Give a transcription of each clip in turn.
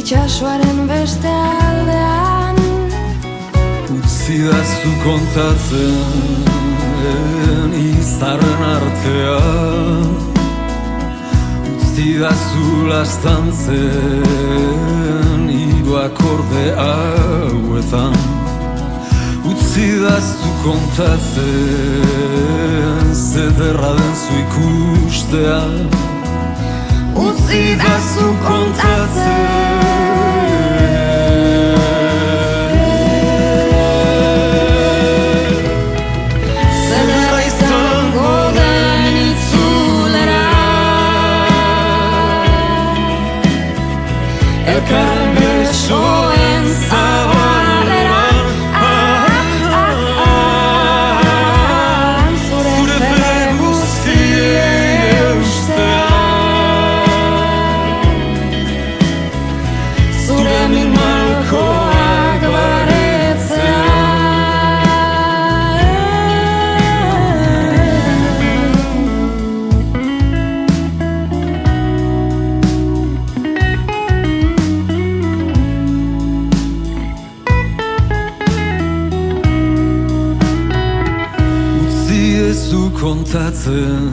itxasoaren beste aldean. Utzidazu kontatzen izarren artean, utzidazu lastantzen hiru akorde hauetan, utzidazu kontatzen zederra den zu ikustea, utzidazu kontatzen elkarren besoen zabalera, zure fede guztiei eustea, zure min malkoak baretzea. Zu kontatzen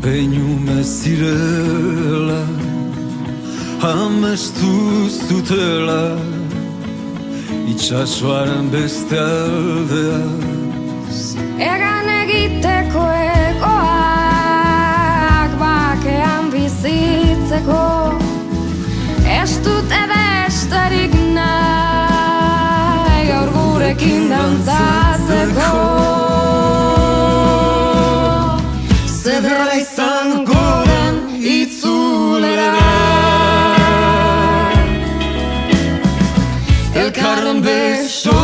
behin ume zirela, amestu zutela itxasoaren beste aldeaz. Egan egiteko egoak bakean bizitzeko, ez dute besterik nahi gaur gurekin dantzatzeko. Zederra izango den itzulera, elkarren beso